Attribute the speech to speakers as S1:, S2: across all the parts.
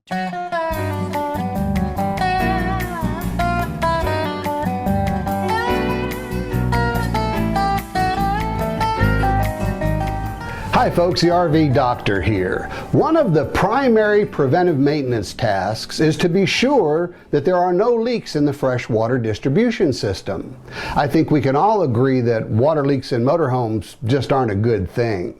S1: Hi folks, the RV Doctor here. One of the primary preventive maintenance tasks is to be sure that there are no leaks in the freshwater distribution system. I think we can all agree that water leaks in motorhomes just aren't a good thing.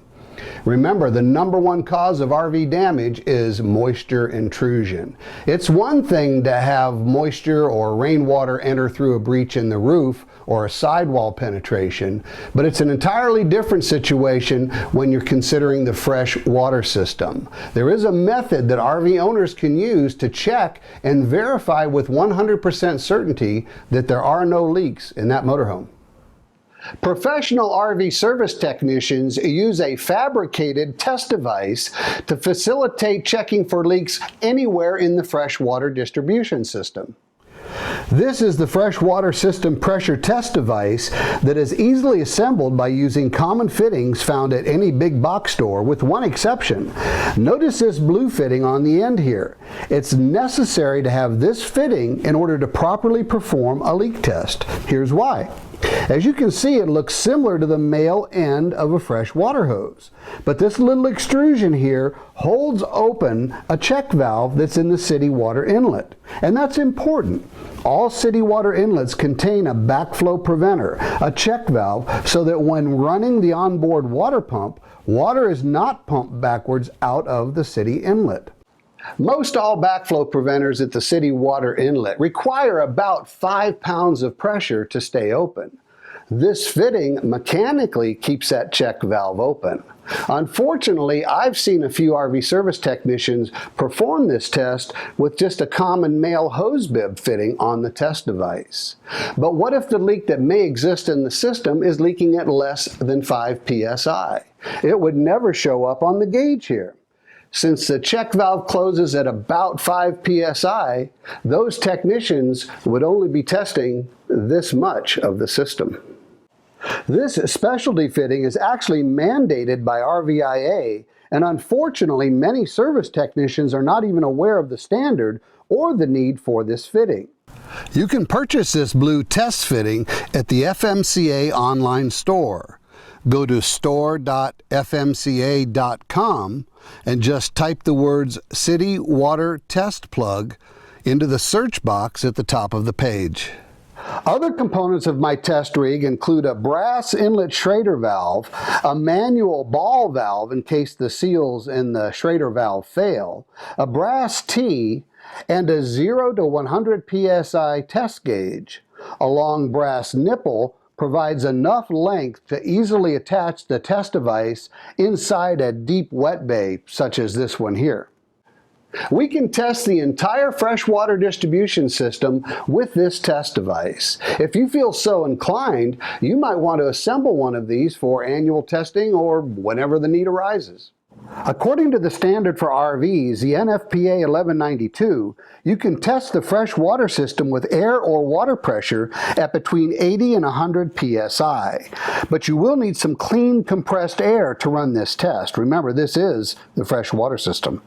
S1: Remember, the #1 cause of RV damage is moisture intrusion. It's one thing to have moisture or rainwater enter through a breach in the roof or a sidewall penetration, but it's an entirely different situation when you're considering the fresh water system. There is a method that RV owners can use to check and verify with 100% certainty that there are no leaks in that motorhome. Professional RV service technicians use a fabricated test device to facilitate checking for leaks anywhere in the freshwater distribution system. This is the freshwater system pressure test device that is easily assembled by using common fittings found at any big box store, with one exception. Notice this blue fitting on the end here. It's necessary to have this fitting in order to properly perform a leak test. Here's why. As you can see, it looks similar to the male end of a fresh water hose. But this little extrusion here holds open a check valve that's in the city water inlet. And that's important. All city water inlets contain a backflow preventer, a check valve, so that when running the onboard water pump, water is not pumped backwards out of the city inlet. Most all backflow preventers at the city water inlet require about 5 pounds of pressure to stay open. This fitting mechanically keeps that check valve open. Unfortunately, I've seen a few RV service technicians perform this test with just a common male hose bib fitting on the test device. But what if the leak that may exist in the system is leaking at less than 5 psi? It would never show up on the gauge here. Since the check valve closes at about 5 psi, those technicians would only be testing this much of the system. This specialty fitting is actually mandated by RVIA, and unfortunately many service technicians are not even aware of the standard or the need for this fitting. You can purchase this blue test fitting at the FMCA online store. Go to store.fmca.com and just type the words City Water Test Plug into the search box at the top of the page. Other components of my test rig include a brass inlet Schrader valve, a manual ball valve in case the seals in the Schrader valve fail, a brass T, and a 0 to 100 psi test gauge. A long brass nipple provides enough length to easily attach the test device inside a deep wet bay, such as this one here. We can test the entire freshwater distribution system with this test device. If you feel so inclined, you might want to assemble one of these for annual testing or whenever the need arises. According to the standard for RVs, the NFPA 1192, you can test the fresh water system with air or water pressure at between 80 and 100 psi. But you will need some clean compressed air to run this test. Remember, this is the fresh water system.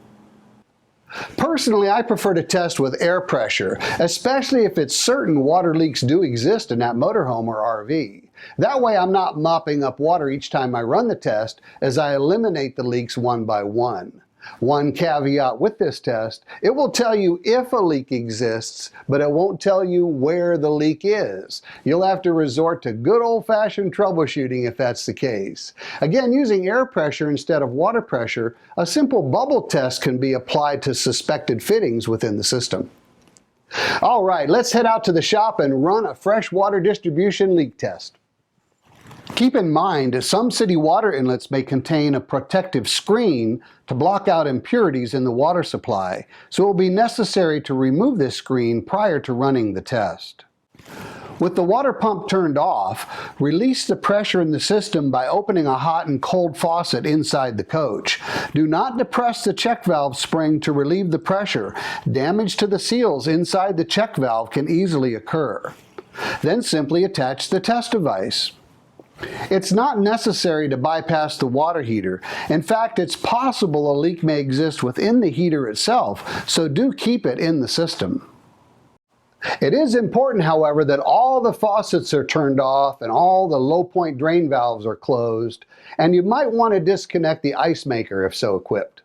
S1: Personally, I prefer to test with air pressure, especially if it's certain water leaks do exist in that motorhome or RV. That way I'm not mopping up water each time I run the test, as I eliminate the leaks one by one. One caveat with this test, it will tell you if a leak exists, but it won't tell you where the leak is. You'll have to resort to good old-fashioned troubleshooting if that's the case. Again, using air pressure instead of water pressure, a simple bubble test can be applied to suspected fittings within the system. All right, let's head out to the shop and run a fresh water distribution leak test. Keep in mind, some city water inlets may contain a protective screen to block out impurities in the water supply, so it will be necessary to remove this screen prior to running the test. With the water pump turned off, release the pressure in the system by opening a hot and cold faucet inside the coach. Do not depress the check valve spring to relieve the pressure. Damage to the seals inside the check valve can easily occur. Then simply attach the test device. It's not necessary to bypass the water heater. In fact, it's possible a leak may exist within the heater itself, so do keep it in the system. It is important, however, that all the faucets are turned off and all the low point drain valves are closed, and you might want to disconnect the ice maker if so equipped.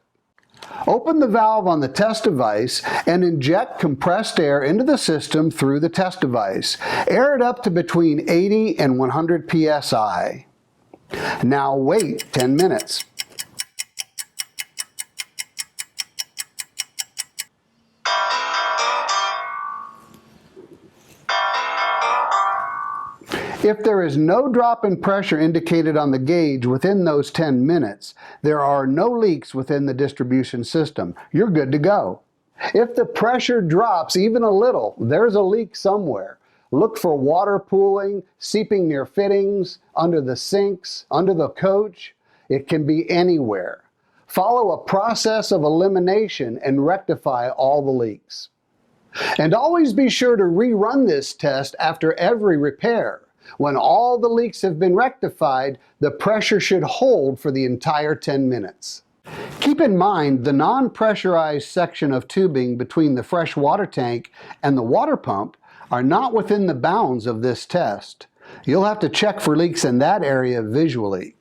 S1: Open the valve on the test device and inject compressed air into the system through the test device. Air it up to between 80 and 100 psi. Now wait 10 minutes. If there is no drop in pressure indicated on the gauge within those 10 minutes, there are no leaks within the distribution system. You're good to go. If the pressure drops even a little, there's a leak somewhere. Look for water pooling, seeping near fittings, under the sinks, under the coach. It can be anywhere. Follow a process of elimination and rectify all the leaks. And always be sure to rerun this test after every repair. When all the leaks have been rectified, the pressure should hold for the entire 10 minutes. Keep in mind the non-pressurized section of tubing between the fresh water tank and the water pump are not within the bounds of this test. You'll have to check for leaks in that area visually.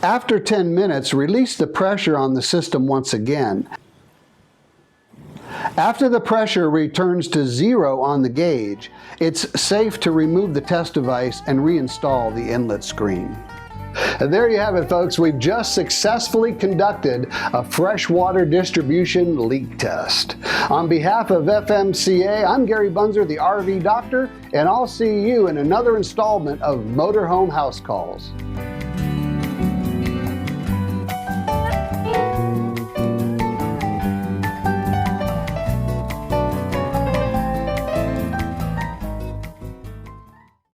S1: After 10 minutes, release the pressure on the system once again. After the pressure returns to 0 on the gauge, it's safe to remove the test device and reinstall the inlet screen. And there you have it, folks. We've just successfully conducted a freshwater distribution leak test. On behalf of FMCA, I'm Gary Bunzer, the RV Doctor, and I'll see you in another installment of Motorhome House Calls.